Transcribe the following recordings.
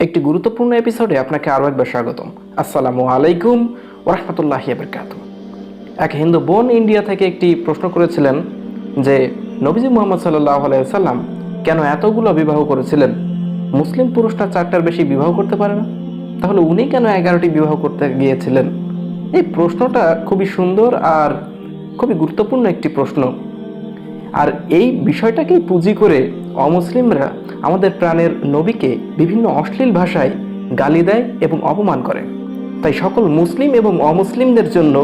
একটি গুরুত্বপূর্ণ এপিসোডে আপনাকে আরও একবার স্বাগতম। আসসালামু আলাইকুম ওয়া রাহমাতুল্লাহি ওয়া বারাকাতুহু। এক হিন্দু বোন ইন্ডিয়া থেকে একটি প্রশ্ন করেছিলেন যে নবীজি মুহাম্মদ সাল্লাল্লাহু আলাইহি ওয়াসাল্লাম কেন এতগুলো বিবাহ করেছিলেন? মুসলিম পুরুষরা 4টার বেশি বিবাহ করতে পারে না, তাহলে উনি কেন 11টি বিবাহ করতে গিয়েছিলেন? এই প্রশ্নটা খুবই সুন্দর আর খুবই গুরুত্বপূর্ণ একটি প্রশ্ন। আর এই বিষয়টাকেই পুঁজি করে অমুসলিমরা আমাদের প্রাণের নবীকে বিভিন্ন অশ্লীল ভাষায় গালি দেয় এবং অপমান করে। তাই সকল মুসলিম এবং অমুসলিমদের জন্য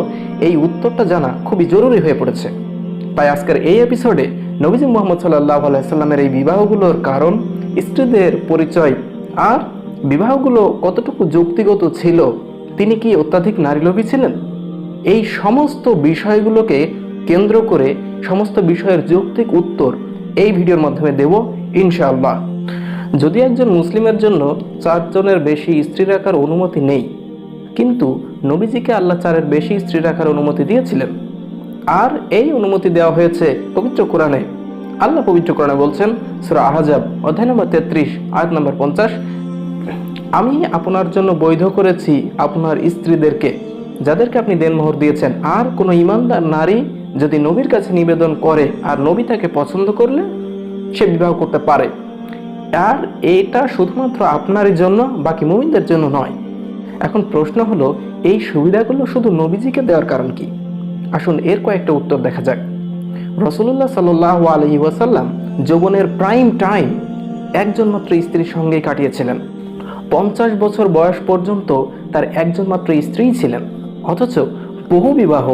এই উত্তরটা জানা খুবই জরুরি হয়ে পড়েছে। তাই আজকের এই এপিসোডে নবীজি মুহাম্মদ সাল্লাল্লাহু আলাইহি সাল্লামের এই বিবাহগুলোর কারণ, স্ত্রীদের পরিচয়, আর বিবাহগুলো কতটুকু যৌক্তিগত ছিল, তিনি কি অত্যাধিক নারীলোভী ছিলেন, এই সমস্ত বিষয়গুলোকে কেন্দ্র করে সমস্ত বিষয়ের যৌক্তিক উত্তর এই ভিডিওর মাধ্যমে দেব ইনশাআল্লাহ। যদি একজন মুসলিমের জন্য 4 জনের বেশি স্ত্রী রাখার অনুমতি নেই, কিন্তু নবীজিকে আল্লাহ 4-এর বেশি স্ত্রী রাখার অনুমতি দিয়েছিলেন, আর এই অনুমতি দেওয়া হয়েছে পবিত্র কোরআনে। আল্লাহ পবিত্র কোরআনে বলছেন, সূরা আহজাব অধ্যায় নম্বর 33 আয়াত নম্বর 50, আমি আপনার জন্য বৈধ করেছি আপনার স্ত্রীদেরকে যাদেরকে আপনি দেনমোহর দিয়েছেন, আর কোনো ঈমানদার নারী যদি নবীর কাছে নিবেদন করে আর নবী তাকে পছন্দ করলে সে বিবাহ করতে পারে। আর এটা শুধুমাত্র আপনারই জন্য, বাকি মুমিনদের জন্য নয়। এখন প্রশ্ন হলো, এই সুবিধাগুলো শুধু নবীজিকে দেওয়ার কারণ কি? আসুন এর কয়েকটা উত্তর দেখা যাক। রাসূলুল্লাহ সাল্লাল্লাহু আলাইহি ওয়াসাল্লাম যৌবনের প্রাইম টাইম একজন মাত্র স্ত্রীর সঙ্গেই কাটিয়েছিলেন। 50 বছর বয়স পর্যন্ত তার একজন মাত্র স্ত্রীই ছিলেন। অথচ বহু বিবাহ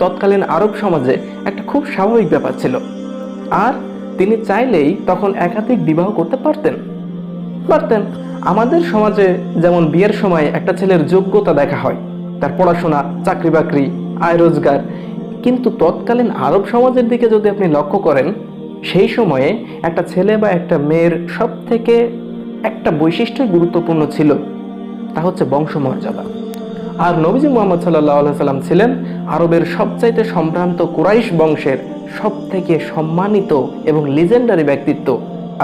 তৎকালীন আরব সমাজে একটা খুব স্বাভাবিক ব্যাপার ছিল, আর তিনি চাইলেই তখন একাধিক বিবাহ করতে পারতেন। আমাদের সমাজে যেমন বিয়ের সময় একটা ছেলের যোগ্যতা দেখা হয়, তার পড়াশোনা, চাকরি বাকরি, আয় রোজগার, কিন্তু তৎকালীন আরব সমাজের দিকে যদি আপনি লক্ষ্য করেন, সেই সময়ে একটা ছেলে বা একটা মেয়ের সব থেকে একটা বৈশিষ্ট্যই গুরুত্বপূর্ণ ছিল, তা হচ্ছে বংশমর্যাদা। আর নবীজি মুহাম্মদ সাল্লাল্লাহু আলাইহি সাল্লাম ছিলেন আরবের সবচাইতে সম্ভ্রান্ত কুরাইশ বংশের সব থেকে সম্মানিত এবং লিজেন্ডারি ব্যক্তিত্ব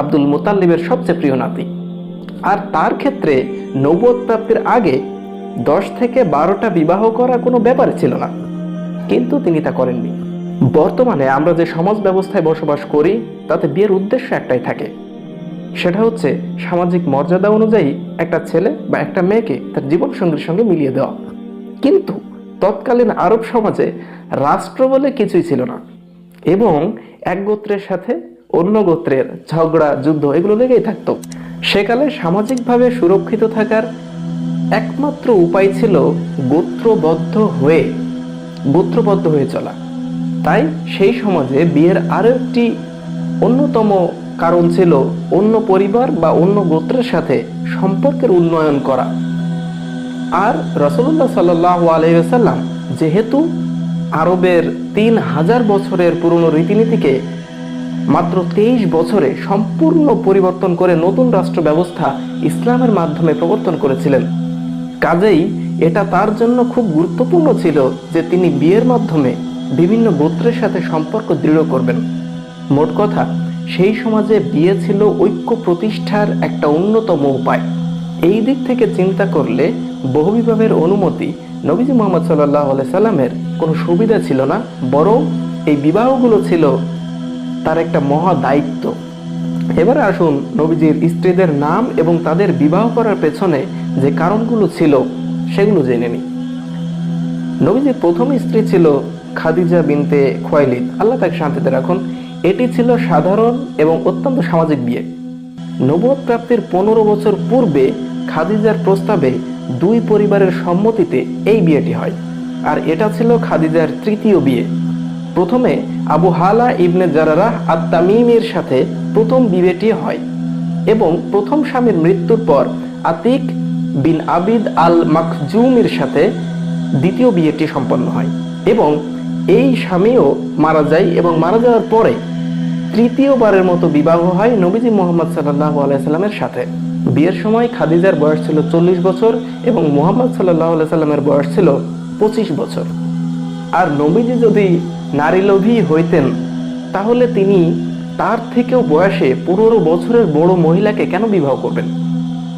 আব্দুল মুতাল্লিবের সবচেয়ে প্রিয় নাতি। আর তার ক্ষেত্রে নবুয়ত প্রাপ্তির আগে 10 থেকে 12টা বিবাহ করা কোনো ব্যাপার ছিল না, কিন্তু তিনি তা করেননি। বর্তমানে আমরা যে সমাজ ব্যবস্থায় বসবাস করি, তাতে বিয়ের উদ্দেশ্য একটাই থাকে, সেটা হচ্ছে সামাজিক মর্যাদা অনুযায়ী একটা ছেলে বা একটা মেয়েকে তার জীবনসঙ্গীর সঙ্গে মিলিয়ে দেওয়া। কিন্তু তৎকালীন আরব সমাজে রাষ্ট্র বলে কিছুই ছিল না, এবং এক গোত্রের সাথে অন্য গোত্রের ঝগড়া, যুদ্ধ এগুলো লেগেই থাকতো। সেকালে সামাজিকভাবে সুরক্ষিত থাকার একমাত্র উপায় ছিল গোত্রবদ্ধ হয়ে চলা। তাই সেই সমাজে বিয়ের আরো একটি অন্যতম কারণ ছিল অন্য পরিবার বা অন্য গোত্রের সাথে সম্পর্কের উন্নয়ন করা। আর রাসূলুল্লাহ সাল্লাল্লাহু আলাইহি ওয়াসাল্লাম যেহেতু আরবের 3000 বছরের পুরনো রীতিনীতিকে মাত্র 23 বছরে সম্পূর্ণ পরিবর্তন করে নতুন রাষ্ট্র ব্যবস্থা ইসলামের মাধ্যমে প্রবর্তন করেছিলেন, কাজেই এটা তার জন্য খুব গুরুত্বপূর্ণ ছিল যে তিনি বিয়ের মাধ্যমে বিভিন্ন গোত্রের সাথে সম্পর্ক দৃঢ় করবেন। মোট কথা, সেই সমাজে বিয়ে ছিল ঐক্য প্রতিষ্ঠার একটা অন্যতম উপায়। এই দিক থেকে চিন্তা করলে বহুবিবাহের অনুমতি নবীজি মুহাম্মদ সাল্লাল্লাহু আলাইহি সাল্লামের কোনো সুবিধা ছিল না, বরং এই বিবাহগুলো ছিল তার একটা মহা দায়িত্ব। এবারে আসুন নবীজির স্ত্রীদের নাম এবং তাদের বিবাহ করার পেছনে যে কারণগুলো ছিল সেগুলো জেনে নিই। নবীজির প্রথম স্ত্রী ছিল খাদিজা বিনতে খুয়াইলিদ, আল্লাহ তাকে শান্তিতে রাখুন। এটি ছিল সাধারণ এবং অত্যন্ত সামাজিক বিয়ে। নবুয়ত প্রাপ্তির 15 বছর পূর্বে খাদিজার প্রস্তাবে 2 পরিবারের সম্মতিতে এই বিয়েটি হয়, আর এটা ছিল খাদিজার তৃতীয় বিয়ে। প্রথমে আবু হালা ইবনে জারারাহ আত-তামিমির সাথে প্রথম বিয়েটি হয়, এবং প্রথম স্বামীর মৃত্যুর পর আতিক বিন আবিদ আল মাখজুমের সাথে দ্বিতীয় বিয়েটি সম্পন্ন হয়, এবং এই স্বামীও মারা যায়, এবং মারা যাওয়ার পরে তৃতীয়বারের মতো বিবাহ হয় নবীজি মুহাম্মদ সাল্লাল্লাহু আলাইহি সাল্লামের সাথে। বিয়ের সময় খাদিজার বয়স ছিল 40 বছর এবং মুহাম্মদ সাল্লাল্লাহু আলাইহি সাল্লামের বয়স ছিল 25 বছর। আর নবীজি যদি নারীলোভী হইতেন, তাহলে তিনি তার থেকেও বয়সে 15 বছরের বড় মহিলাকে কেন বিবাহ করবেন?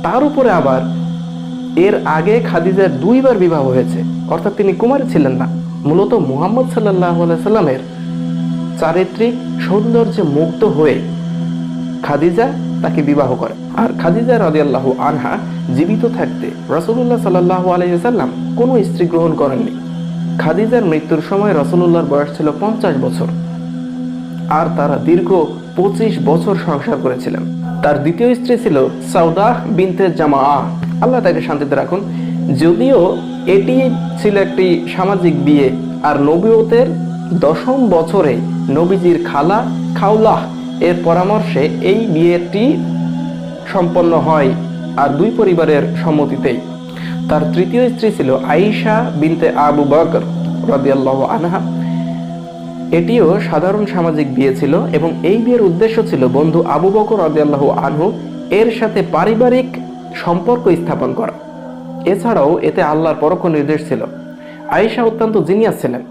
তার উপরে আবার এর আগে খাদিজার 2 বার বিবাহ হয়েছে, অর্থাৎ তিনি কুমারী ছিলেন না। মূলত মুহাম্মদ সাল্লাল্লাহু আলাইহি সাল্লামের চারিত্রিক সৌন্দর্যে মুগ্ধ হয়ে খাদিজা তাকে বিবাহ করে। আর খাদিজা রাদিয়াল্লাহু আনহা জীবিত থাকতে রাসূলুল্লাহ সাল্লাল্লাহু আলাইহি সাল্লাম কোনো স্ত্রী গ্রহণ করেননি। খাদিজার মৃত্যুর সময় রাসূলুল্লাহর বয়স ছিল 50 বছর, আর তারা দীর্ঘ 25 বছর সংসার করেছিলেন। তার দ্বিতীয় স্ত্রী ছিল সাউদাহ বিনতে জামাআ, আল্লাহ তাকে শান্তিতে রাখুন। যদিও এটি ছিল একটি সামাজিক বিয়ে, আর নবুয়তের 10ম বছরে নবীজির খালা খাওলাহ এর পরামর্শে এই বিয়েটি সম্পন্ন হয়, আর 2 পরিবারের সম্মতিতেই। তার তৃতীয় স্ত্রী ছিল আয়েশা বিনতে আবু বকর রাদিয়াল্লাহু আনহা। এটিও সাধারণ সামাজিক বিয়ে ছিল, এবং এই বিয়ের উদ্দেশ্য ছিল বন্ধু আবু বকর রাদিয়াল্লাহু আনহু এর সাথে পারিবারিক সম্পর্ক স্থাপন করা। এছাড়াও এতে আল্লাহর পরোক্ষ নির্দেশ ছিল। আয়েশা অত্যন্ত জিনিয়াস ছিলেন।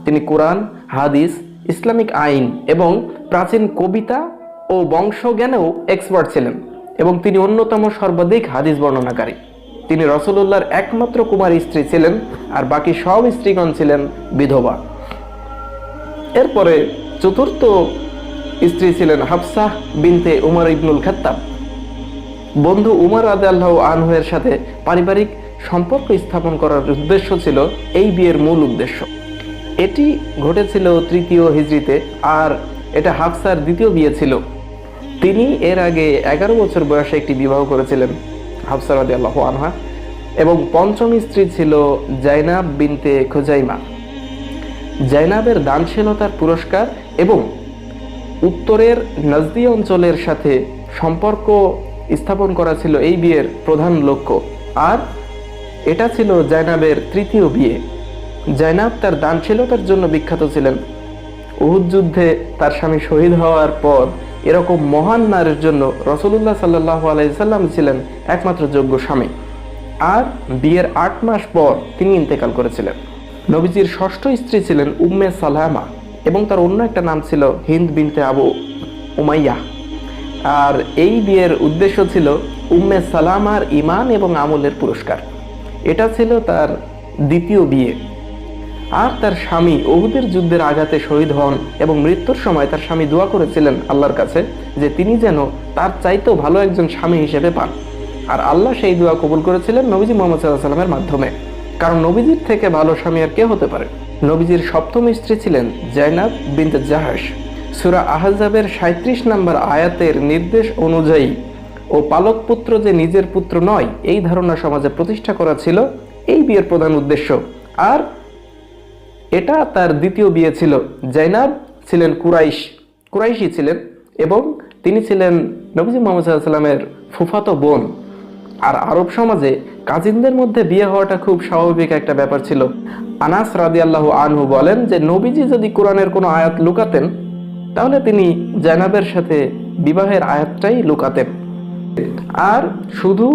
তিনি কোরআন, হাদিস, ইসলামিক আইন এবং প্রাচীন কবিতা ও বংশজ্ঞানেও এক্সপার্ট ছিলেন, এবং তিনি অন্যতম সর্বাধিক হাদিস বর্ণনাকারী। তিনি রাসূলুল্লাহর একমাত্র কুমারী স্ত্রী ছিলেন, আর বাকি সব স্ত্রীগণ ছিলেন বিধবা। এরপরে চতুর্থ স্ত্রী ছিলেন হাফসা বিনতে উমর ইবনুল খাত্তাব। বন্ধু উমর রাদিয়াল্লাহু আনহু এর সাথে পারিবারিক সম্পর্ক স্থাপন করার উদ্দেশ্য ছিল এই বিয়ের মূল উদ্দেশ্য। এটি ঘটেছিল 3য় হিজরিতে, আর এটা হাফসার দ্বিতীয় বিয়ে ছিল। তিনি এর আগে 11 বছর বয়সে একটি বিবাহ করেছিলেন, হাফসা রাদিয়াল্লাহু আনহা, এবং 5ম স্ত্রী ছিল জাইনাব বিনতে খুজাইমা। জাইনাবের দানশীলতার পুরস্কার এবং উত্তরের নাজদি অঞ্চলের সাথে সম্পর্ক স্থাপন করা ছিল এই বিয়ের প্রধান লক্ষ্য, আর এটা ছিল জাইনাবের 3য় বিয়ে। জাইনাব তার দানশীলতার জন্য বিখ্যাত ছিলেন। উহুদ যুদ্ধে তার স্বামী শহীদ হওয়ার পর এরকম মহান নারীর জন্য রাসূলুল্লাহ সাল্লাল্লাহু আলাইহি সাল্লাম ছিলেন একমাত্র যোগ্য স্বামী, আর বিয়ের 8 মাস পর তিনি ইন্তেকাল করেছিলেন। নবীজির 6ষ্ঠ স্ত্রী ছিলেন উম্মে সালামা, এবং তার অন্য একটা নাম ছিল হিন্দ বিনতে আবু উমাইয়া। আর এই বিয়ের উদ্দেশ্য ছিল উম্মে সালামার ঈমান এবং আমলের পুরস্কার। এটা ছিল তার দ্বিতীয় বিয়ে। আর তার স্বামী উহুদের যুদ্ধের আঘাতে শহীদ হন, এবং মৃত্যুর সময় তার স্বামী দোয়া করেছিলেন আল্লাহর কাছে যে তিনি যেন তার চাইতেও ভালো একজন স্বামী হিসেবে পান। আর আল্লাহ সেই দোয়া কবুল করেছিলেন নবীজি মুহাম্মদ সাল্লাল্লাহু আলাইহি ওয়াসাল্লামের মাধ্যমে, কারণ নবীজির থেকে ভালো স্বামী আর কে হতে পারে। নবীজির 7ম স্ত্রী ছিলেন জাইনাব বিনতে জাহাশ। সূরা আহজাবের 37 নম্বর আয়াতের নির্দেশ অনুযায়ী ও পালক পুত্র যে নিজের পুত্র নয়, এই ধারণা সমাজে প্রতিষ্ঠা করা ছিল এই বিয়ের প্রধান উদ্দেশ্য। আর এটা তার দ্বিতীয় বিয়ে ছিল। জাইনাব ছিলেন কুরাইশি ছিলেন, এবং তিনি ছিলেন নবীজি মুহাম্মদ সাল্লাল্লাহু আলাইহি ওয়াসাল্লামের ফুফাতো বোন। আর আরব সমাজে কাজিনদের মধ্যে বিয়ে হওয়াটা খুব স্বাভাবিক একটা ব্যাপার ছিল। আনাস রাদিয়াল্লাহু আনহু বলেন যে নবীজি যদি কোরআনের কোনো আয়াত লুকাতেন, তাহলে তিনি জাইনাবের সাথে বিবাহের আয়াতটাই লুকাতেন। আর শুধু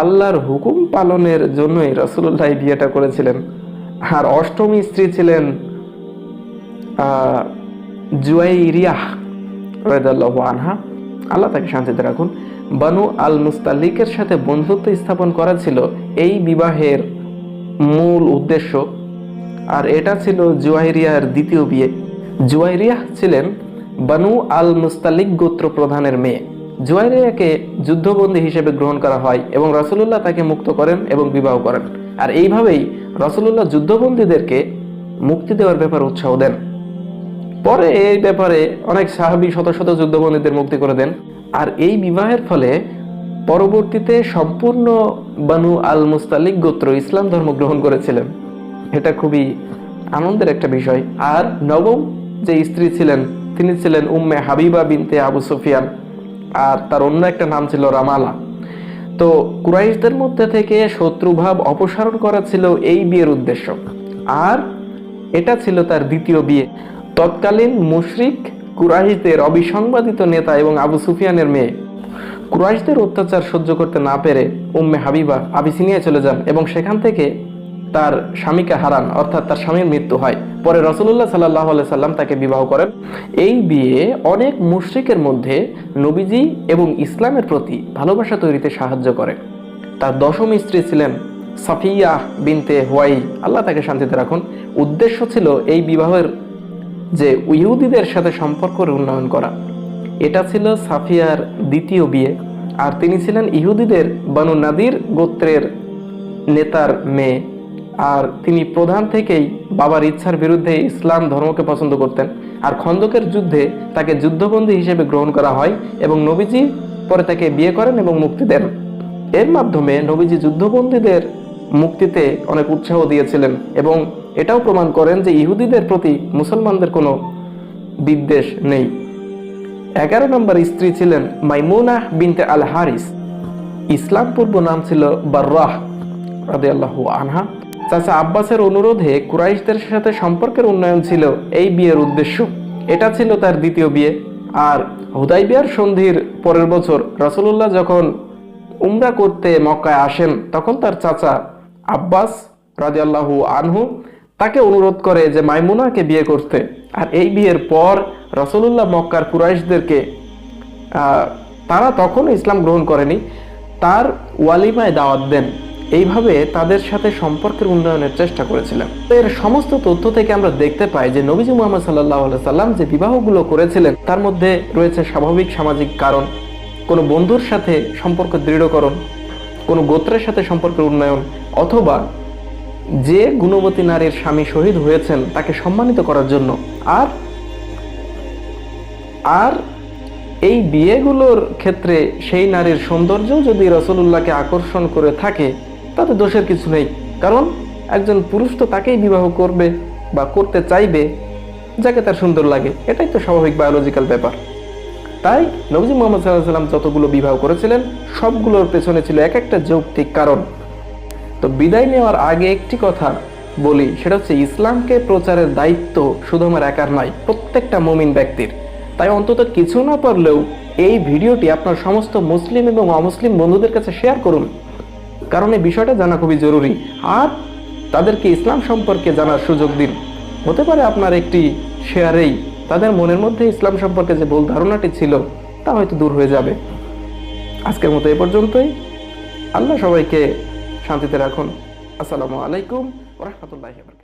আল্লাহর হুকুম পালনের জন্যই রাসূলুল্লাহ এই বিয়েটা করেছিলেন। আর 8ম স্ত্রী ছিলেন জুয়াইরিয়াহ রাদিয়াল্লাহু আনহা, আল্লাহ তাকে শান্তিতে রাখুন। বানু আল মুস্তালিকের সাথে বন্ধুত্ব স্থাপন করা ছিল এই বিবাহের মূল উদ্দেশ্য, আর এটা ছিল জুয়াইরিয়ার দ্বিতীয় বিয়ে। জুয়াইরিয়াহ ছিলেন বানু আল মুস্তালিক গোত্র প্রধানের মেয়ে। জুয়াইরিয়াকে যুদ্ধবন্দী হিসেবে গ্রহণ করা হয়, এবং রাসূলুল্লাহ তাকে মুক্ত করেন এবং বিবাহ করেন। আর এইভাবেই রাসূলুল্লাহ যুদ্ধবন্দীদেরকে মুক্তি দেওয়ার ব্যাপারে উৎসাহ দেন। পরে এই ব্যাপারে অনেক সাহাবী শত শত যুদ্ধবন্দীদের মুক্তি করে দেন। আর এই বিবাহের ফলে পরবর্তীতে সম্পূর্ণ বানু আল মুস্তালিক গোত্র ইসলাম ধর্ম গ্রহণ করেছিলেন। এটা খুবই আনন্দের একটা বিষয়। আর 9ম যে স্ত্রী ছিলেন তিনি ছিলেন উম্মে হাবিবা বিনতে আবু সুফিয়ান, আর তার অন্য একটা নাম ছিল রামালা। তো কুরাইশদের মধ্যে থেকে শত্রুভাব অপসারণ করা ছিল এই বিয়ের উদ্দেশ্য, আর এটা ছিল তার দ্বিতীয় বিয়ে। তৎকালীন মুশরিক কুরাইশদের অবিসংবাদিত নেতা এবং আবু সুফিয়ানের মেয়ে। কুরাইশদের অত্যাচার সহ্য করতে না পেরে উম্মে হাবিবা আবিসিনিয়ায় চলে যান, এবং সেখান থেকে তার স্বামীকে হারান, অর্থাৎ তার স্বামীর মৃত্যু হয়। পরে রাসূলুল্লাহ সাল্লাল্লাহু আলাইহি সাল্লাম তাকে বিবাহ করেন। এই বিয়ে অনেক মুশরিকের মধ্যে নবীজি এবং ইসলামের প্রতি ভালোবাসা তৈরিতে সাহায্য করে। তার দশম স্ত্রী ছিলেন সাফিয়া বিনতে হুয়াই, আল্লাহ তাকে শান্তিতে রাখুন। উদ্দেশ্য ছিল এই বিবাহের যে ইহুদিদের সাথে সম্পর্কের উন্নয়ন করা। এটা ছিল সাফিয়ার দ্বিতীয় বিয়ে, আর তিনি ছিলেন ইহুদিদের বানু নাদির গোত্রের নেতার মেয়ে। আর তিনি প্রধান থেকেই বাবার ইচ্ছার বিরুদ্ধে ইসলাম ধর্মকে পছন্দ করতেন। আর খন্দকের যুদ্ধে তাকে যুদ্ধবন্দী হিসেবে গ্রহণ করা হয় এবং নবীজি পরে তাকে বিয়ে করেন এবং মুক্তি দেন। এর মাধ্যমে নবীজি যুদ্ধবন্দীদের মুক্তিতে অনেক উৎসাহ দিয়েছিলেন এবং এটাও প্রমাণ করেন যে ইহুদিদের প্রতি মুসলমানদের কোনো বিদ্বেষ নেই। 11 নম্বর স্ত্রী ছিলেন মাইমুনাহ বিনতে আল হারিস। ইসলাম পূর্ব নাম ছিল বাররাহ রাদিয়াল্লাহু আনহা। চাচা আব্বাসের অনুরোধে কুরাইশদের সাথে সম্পর্কের উন্নয়ন ছিল এই বিয়ের উদ্দেশ্য। এটা ছিল তার দ্বিতীয় বিয়ে। আর হুদাইবিয়ার সন্ধির পরের বছর রাসূলুল্লাহ যখন উমরা করতে মক্কায় আসেন, তখন তার চাচা আব্বাস রাদিয়াল্লাহু আনহু তাকে অনুরোধ করে যে মাইমুনাকে বিয়ে করতে। আর এই বিয়ের পর রাসূলুল্লাহ মক্কার কুরাইশদেরকে, তারা তখনও ইসলাম গ্রহণ করেনি, তার ওয়ালিমায় দাওয়াত দেন। এইভাবে তাদের সাথে সম্পর্কের উন্নয়নের চেষ্টা করেছিলেন। এর সমস্ত তথ্য থেকে আমরা দেখতে পাই যে নবীজি মুহাম্মদ সাল্লাল্লাহু আলাইহি সাল্লাম যে বিবাহগুলো করেছিলেন তার মধ্যে রয়েছে স্বাভাবিক সামাজিক কারণ, কোনো বন্ধুর সাথে সম্পর্ক দৃঢ়করণ, কোনো গোত্রের সাথে সম্পর্কের উন্নয়ন, অথবা যে গুণবতী নারীর স্বামী শহীদ হয়েছেন তাকে সম্মানিত করার জন্য। আর এই বিয়েগুলোর ক্ষেত্রে সেই নারীর সৌন্দর্য যদি রাসূলুল্লাহকে আকর্ষণ করে থাকে তাতে দোষের কিছু নেই, কারণ একজন পুরুষ তো তাকেই বিবাহ করবে বা করতে চাইবে যাকে তার সুন্দর লাগে। এটাই তো স্বাভাবিক বায়োলজিক্যাল ব্যাপার। তাই নবীজি মুহাম্মদ সাল্লাল্লাহু আলাইহি ওয়াসাল্লাম যতগুলো বিবাহ করেছিলেন সবগুলোর পেছনে ছিল এক একটা যৌক্তিক কারণ। তো বিদায় নেওয়ার আগে একটি কথা বলি, সেটা হচ্ছে ইসলামকে প্রচারের দায়িত্ব শুধু আমার একার নয়, প্রত্যেকটা মুমিন ব্যক্তির। তাই অন্তত কিছু না পারলেও এই ভিডিওটি আপনার সমস্ত মুসলিম এবং অমুসলিম বন্ধুদের কাছে শেয়ার করুন, কারণ এই বিষয়টা জানা খুবই জরুরি। আর তাদেরকে ইসলাম সম্পর্কে জানার সুযোগ দিন। হতে পারে আপনার একটি শেয়ারেই তাদের মনের মধ্যে ইসলাম সম্পর্কে যে ভুল ধারণাটি ছিল তা হয়তো দূর হয়ে যাবে। আজকের মতো এ পর্যন্তই। আল্লাহ সবাইকে শান্তিতে রাখুন। আসসালামু আলাইকুম ওয়া রাহমাতুল্লাহি ওয়া বারাকাতুহু।